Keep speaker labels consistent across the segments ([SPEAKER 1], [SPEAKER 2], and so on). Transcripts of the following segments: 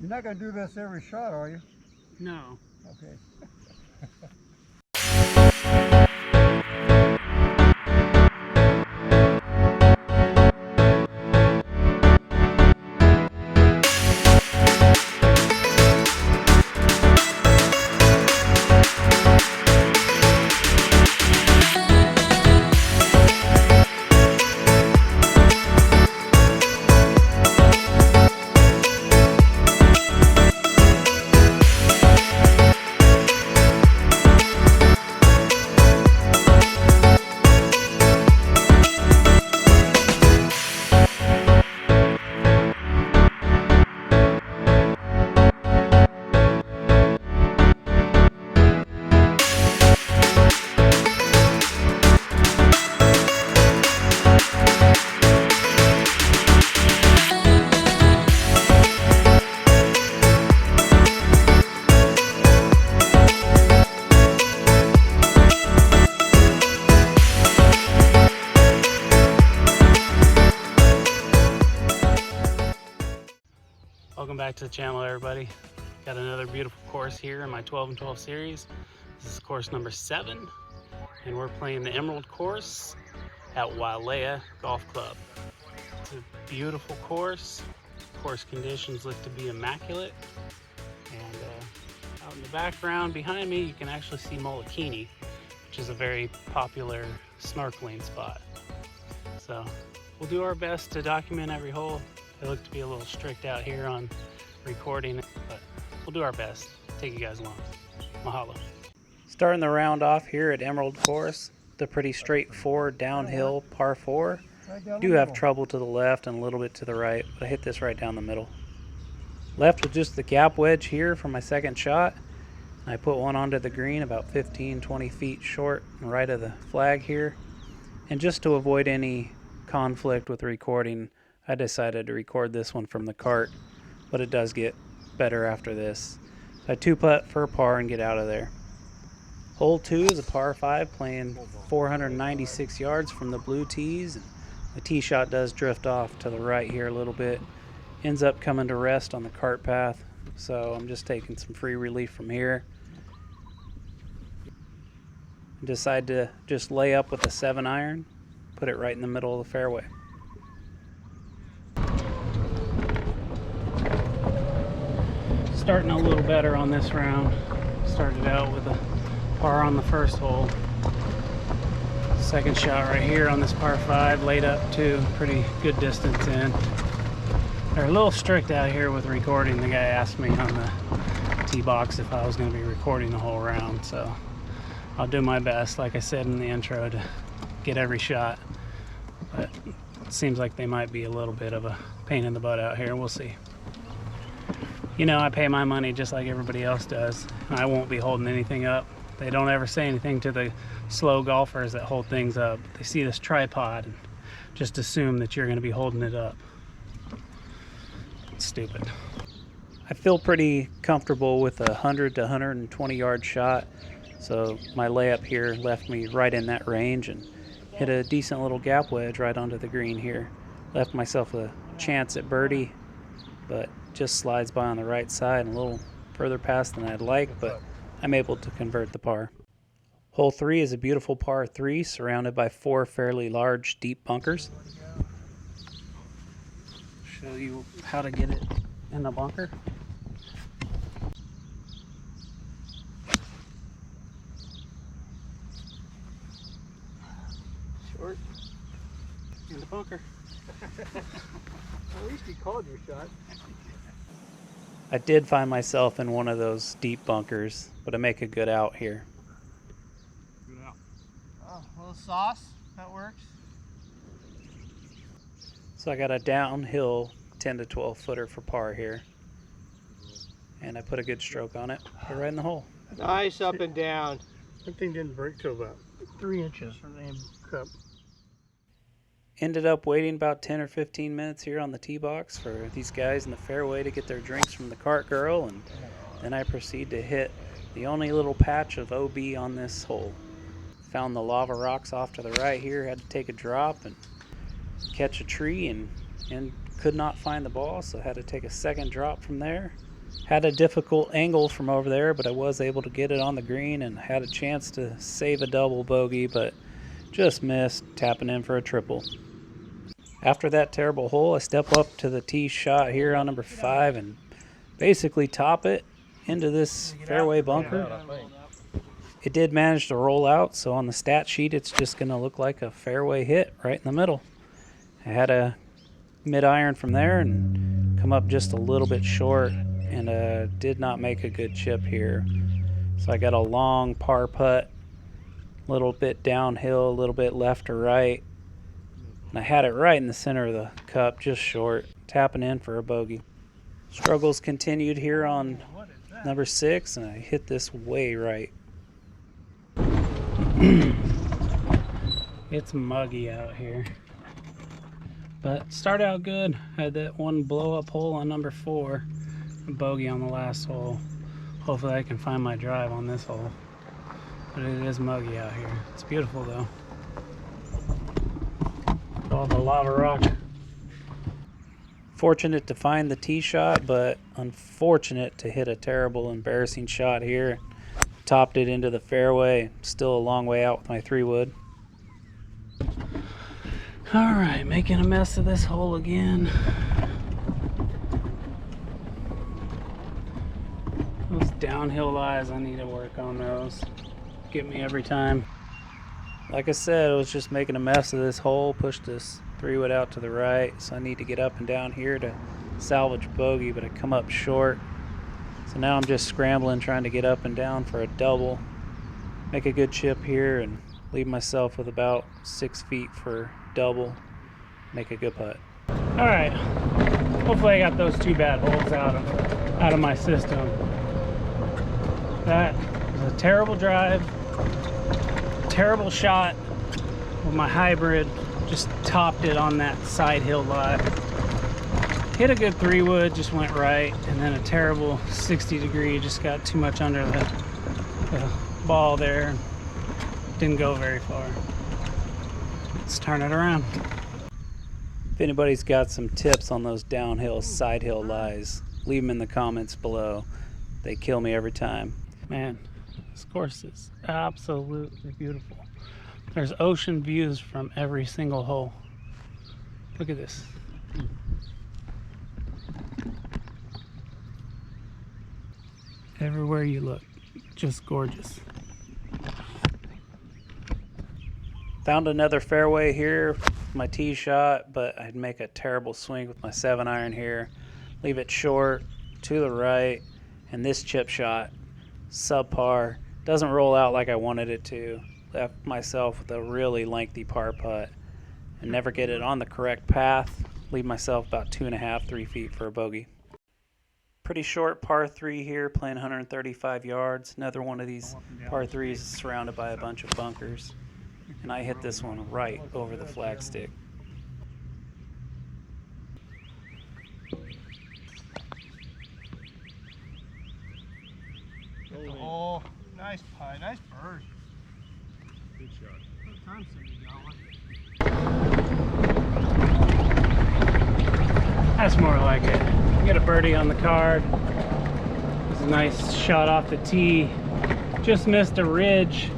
[SPEAKER 1] You're not going to do this every shot, are you?
[SPEAKER 2] No.
[SPEAKER 1] Okay.
[SPEAKER 2] Welcome back to the channel, everybody. Got another beautiful course here in my 12 and 12 series. This is course number 7, and we're playing the Emerald course at Wailea Golf Club. It's a beautiful course. Course conditions look to be immaculate, and out in the background behind me you can actually see Molokini, which is a very popular snorkeling spot. So we'll do our best to document every hole. They look to be a little strict out here on recording, but we'll do our best. Take you guys along. Mahalo. Starting the round off here at Emerald Course, the pretty straightforward downhill par 4. Do have trouble to the left and a little bit to the right, but I hit this right down the middle. Left with just the gap wedge here for my second shot. I put one onto the green about 15-20 feet short and right of the flag here. And just to avoid any conflict with recording, I decided to record this one from the cart, but it does get better after this. So I 2-putt for a par and get out of there. Hole 2 is a par 5 playing 496 yards from the blue tees. The tee shot does drift off to the right here a little bit. Ends up coming to rest on the cart path, so I'm just taking some free relief from here. Decide to just lay up with a 7-iron, put it right in the middle of the fairway. Starting a little better on this round. Started out with a par on the first hole. Second shot right here on this par 5, laid up to pretty good distance in. They're a little strict out here with recording. The guy asked me on the tee box if I was going to be recording the whole round, so I'll do my best, like I said in the intro, to get every shot. But it seems like they might be a little bit of a pain in the butt out here. We'll see. You know, I pay my money just like everybody else does. I won't be holding anything up. They don't ever say anything to the slow golfers that hold things up. They see this tripod and just assume that you're going to be holding it up. It's stupid. I feel pretty comfortable with a 100 to 120 yard shot. So my layup here left me right in that range and hit a decent little gap wedge right onto the green here. Left myself a chance at birdie, but just slides by on the right side and a little further past than I'd like, but I'm able to convert the par. Hole 3 is a beautiful par 3 surrounded by 4 fairly large deep bunkers. Show you how to get it in the bunker. Short in the bunker.
[SPEAKER 1] At least you called your shot.
[SPEAKER 2] I did find myself in one of those deep bunkers, but I make a good out here.
[SPEAKER 1] Good out. Oh, a little sauce, that works.
[SPEAKER 2] So I got a downhill 10 to 12 footer for par here. And I put a good stroke on it. Put it right in the hole.
[SPEAKER 1] Nice up and down.
[SPEAKER 3] That thing didn't break till about 3 inches from the cup.
[SPEAKER 2] Ended up waiting about 10 or 15 minutes here on the tee box for these guys in the fairway to get their drinks from the cart girl, and then I proceed to hit the only little patch of OB on this hole. Found the lava rocks off to the right here, had to take a drop and catch a tree, and could not find the ball, so had to take a second drop from there. Had a difficult angle from over there, but I was able to get it on the green and had a chance to save a double bogey, but just missed, tapping in for a triple. After that terrible hole, I step up to the tee shot here on number 5 and basically top it into this fairway bunker. It did manage to roll out, so on the stat sheet it's just going to look like a fairway hit right in the middle. I had a mid-iron from there and come up just a little bit short and did not make a good chip here. So I got a long par putt, a little bit downhill, a little bit left or right. And I had it right in the center of the cup, just short, tapping in for a bogey. Struggles continued here on number 6, and I hit this way right. It's muggy out here. But started out good. Had that one blow up hole on number 4. A bogey on the last hole. Hopefully I can find my drive on this hole. But it is muggy out here. It's beautiful though. All the lava rock. Fortunate to find the tee shot, but unfortunate to hit a terrible, embarrassing shot here. Topped it into the fairway. Still a long way out with my 3-wood. Alright, making a mess of this hole again. Those downhill lies, I need to work on those. Get me every time. Like I said, I was just making a mess of this hole. Pushed this 3-wood out to the right, so I need to get up and down here to salvage bogey, but I come up short. So now I'm just scrambling, trying to get up and down for a double. Make a good chip here and leave myself with about 6 feet for double. Make a good putt. Alright, hopefully I got those 2 bad holes out of my system. That was a terrible drive, terrible shot with my hybrid. Just topped it on that side hill lie. Hit a good 3-wood, just went right, and then a terrible 60-degree, just got too much under the ball there. Didn't go very far. Let's turn it around. If anybody's got some tips on those downhill, side hill lies, leave them in the comments below. They kill me every time. Man, this course is absolutely beautiful. There's ocean views from every single hole. Look at this. Everywhere you look, just gorgeous. Found another fairway here, my tee shot, but I'd make a terrible swing with my 7-iron here. Leave it short, to the right, and this chip shot, subpar. Doesn't roll out like I wanted it to. Left myself with a really lengthy par putt and never get it on the correct path. Leave myself about 2.5, 3 feet for a bogey. Pretty short par 3 here, playing 135 yards. Another one of these par 3s is surrounded by a bunch of bunkers. And I hit this one right over the flagstick.
[SPEAKER 1] Oh, nice pie, nice bird. Good shot. What time
[SPEAKER 2] That's more like it. Get a birdie on the card. It was a nice shot off the tee. Just missed a ridge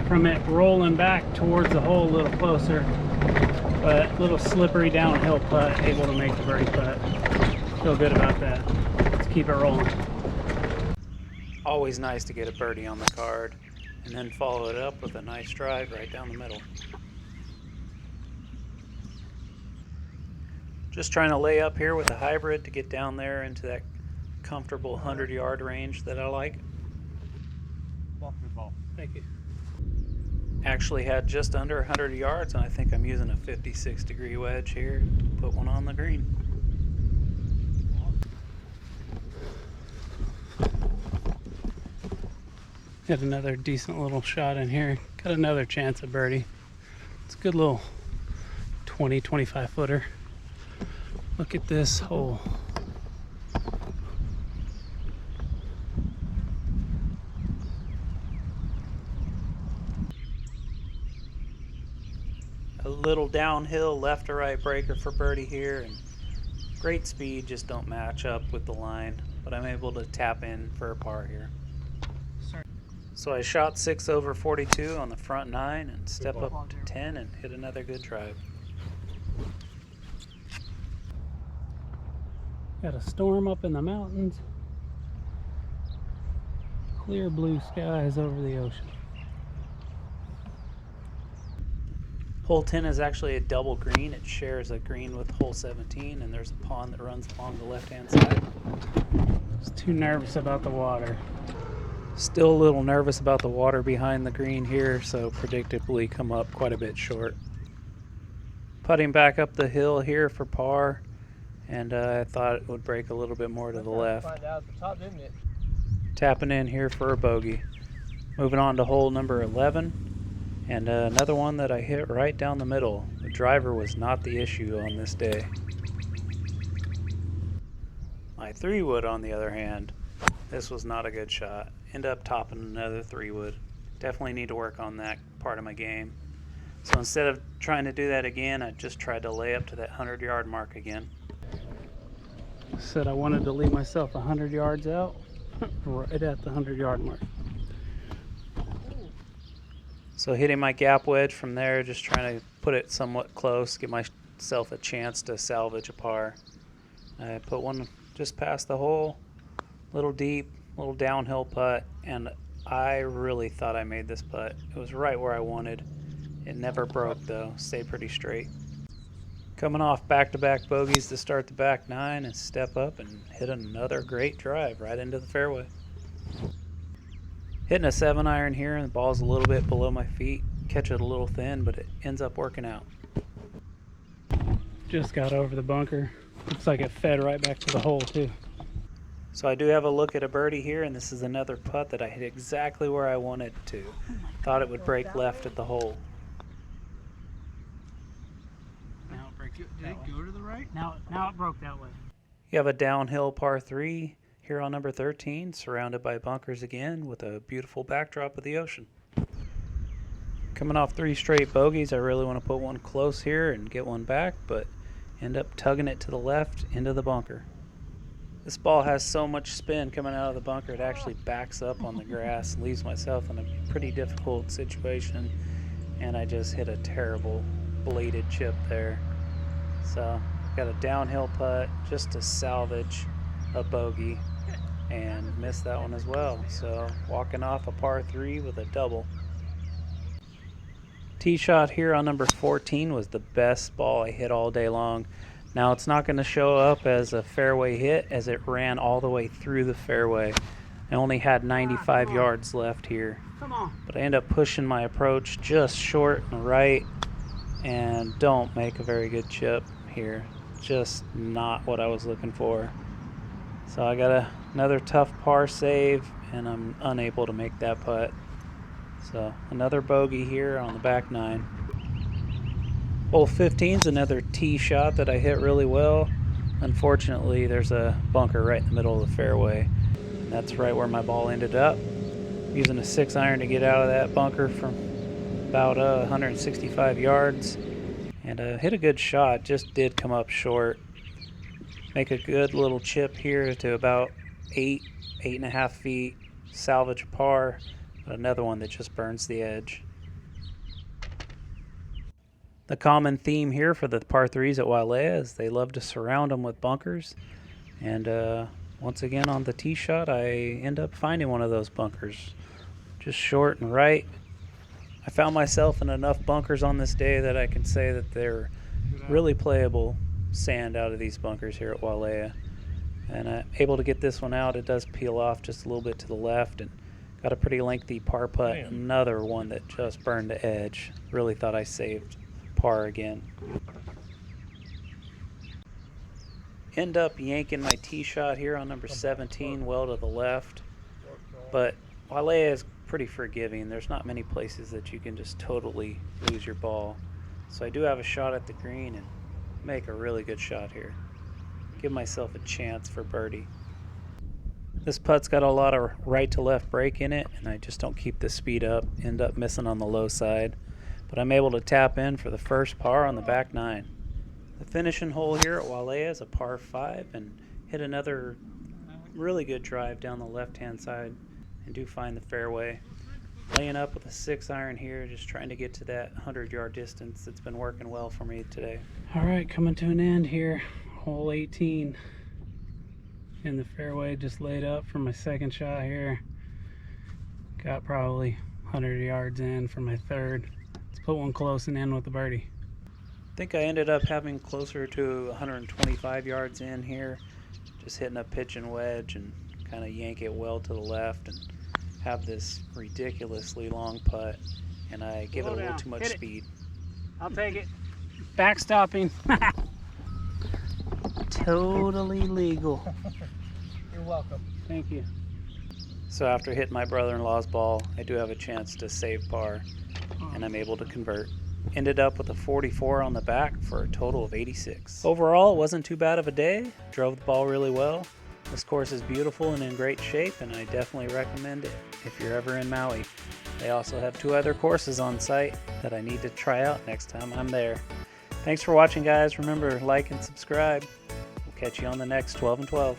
[SPEAKER 2] from it rolling back towards the hole a little closer. But a little slippery downhill putt, able to make the birdie putt. Feel good about that. Let's keep it rolling. Always nice to get a birdie on the card and then follow it up with a nice drive right down the middle. Just trying to lay up here with a hybrid to get down there into that comfortable 100-yard range that I like.
[SPEAKER 1] Ball.
[SPEAKER 2] Thank you. Actually had just under 100 yards, and I think I'm using a 56-degree wedge here. Put one on the green. Got another decent little shot in here. Got another chance at birdie. It's a good little 20-25 footer. Look at this hole. A little downhill left to right breaker for birdie here, and great speed, just don't match up with the line. but I'm able to tap in for a par here. So I shot 6 over 42 on the front 9 and step up to 10 and hit another good drive. Got a storm up in the mountains. Clear blue skies over the ocean. Hole 10 is actually a double green. It shares a green with hole 17, and there's a pond that runs along the left-hand side. Just too nervous about the water. Still a little nervous about the water behind the green here, so predictably come up quite a bit short. Putting back up the hill here for par, and I thought it would break a little bit more to the left.
[SPEAKER 1] Find out at the top, didn't it?
[SPEAKER 2] Tapping in here for a bogey. Moving on to hole number 11, and another one that I hit right down the middle. The driver was not the issue on this day. My 3-wood, on the other hand, this was not a good shot. End up topping another 3-wood. Definitely need to work on that part of my game. So instead of trying to do that again, I just tried to lay up to that 100-yard mark again. Said I wanted to leave myself 100 yards out, right at the 100-yard mark. So hitting my gap wedge from there, just trying to put it somewhat close, give myself a chance to salvage a par. I put one just past the hole, little deep, little downhill putt, and I really thought I made this putt. It was right where I wanted. It never broke though, stayed pretty straight. Coming off back-to-back bogeys to start the back 9 and step up and hit another great drive right into the fairway. Hitting a 7-iron here, and the ball's a little bit below my feet. Catch it a little thin, but it ends up working out. Just got over the bunker. Looks like it fed right back to the hole too. So I do have a look at a birdie here, and this is another putt that I hit exactly where I wanted to. Thought it would break left at the hole.
[SPEAKER 1] Now it breaks. Did it go to the right?
[SPEAKER 3] Now it broke that way.
[SPEAKER 2] You have a downhill par 3 here on number 13, surrounded by bunkers again with a beautiful backdrop of the ocean. Coming off 3 straight bogeys, I really want to put one close here and get one back, but end up tugging it to the left into the bunker. This ball has so much spin coming out of the bunker, it actually backs up on the grass and leaves myself in a pretty difficult situation, and I just hit a terrible bladed chip there. So got a downhill putt just to salvage a bogey and missed that one as well. So walking off a par 3 with a double. Tee shot here on number 14 was the best ball I hit all day long. Now it's not going to show up as a fairway hit as it ran all the way through the fairway. I only had 95 yards left here. But I end up pushing my approach just short and right and don't make a very good chip here. Just not what I was looking for. So I got another tough par save, and I'm unable to make that putt. So another bogey here on the back 9. Hole 15 is another tee shot that I hit really well. Unfortunately, there's a bunker right in the middle of the fairway. That's right where my ball ended up. Using a 6-iron to get out of that bunker from about 165 yards. And hit a good shot, just did come up short. Make a good little chip here to about 8.5 feet. Salvage a par, but another one that just burns the edge. The common theme here for the par 3s at Wailea is they love to surround them with bunkers. And once again on the tee shot, I end up finding one of those bunkers. Just short and right. I found myself in enough bunkers on this day that I can say that they're really playable sand out of these bunkers here at Wailea. And I'm able to get this one out. It does peel off just a little bit to the left and got a pretty lengthy par putt. Another one that just burned the edge. Really thought I saved par again. End up yanking my tee shot here on number 17 well to the left. But Wailea is pretty forgiving. There's not many places that you can just totally lose your ball. So I do have a shot at the green and make a really good shot here. Give myself a chance for birdie. This putt's got a lot of right to left break in it, and I just don't keep the speed up. End up missing on the low side. But I'm able to tap in for the first par on the back 9. The finishing hole here at Wailea is a par 5 and hit another really good drive down the left-hand side and do find the fairway. Laying up with a 6-iron here, just trying to get to that 100-yard distance. It's been working well for me today. All right, coming to an end here. Hole 18 in the fairway, just laid up for my second shot here. Got probably 100 yards in for my third. Let's put one close and end with a birdie. I think I ended up having closer to 125 yards in here. Just hitting a pitch and wedge and kind of yank it well to the left and have this ridiculously long putt, and I give it a little too much speed.
[SPEAKER 1] I'll take it.
[SPEAKER 2] Backstopping. Totally legal.
[SPEAKER 1] You're welcome.
[SPEAKER 2] Thank you. So after hitting my brother-in-law's ball, I do have a chance to save par, and I'm able to convert. Ended up with a 44 on the back for a total of 86. Overall, it wasn't too bad of a day. Drove the ball really well. This course is beautiful and in great shape, and I definitely recommend it if you're ever in Maui. They also have 2 other courses on site that I need to try out next time I'm there. Thanks for watching, guys. Remember, like and subscribe. We'll catch you on the next 12 and 12.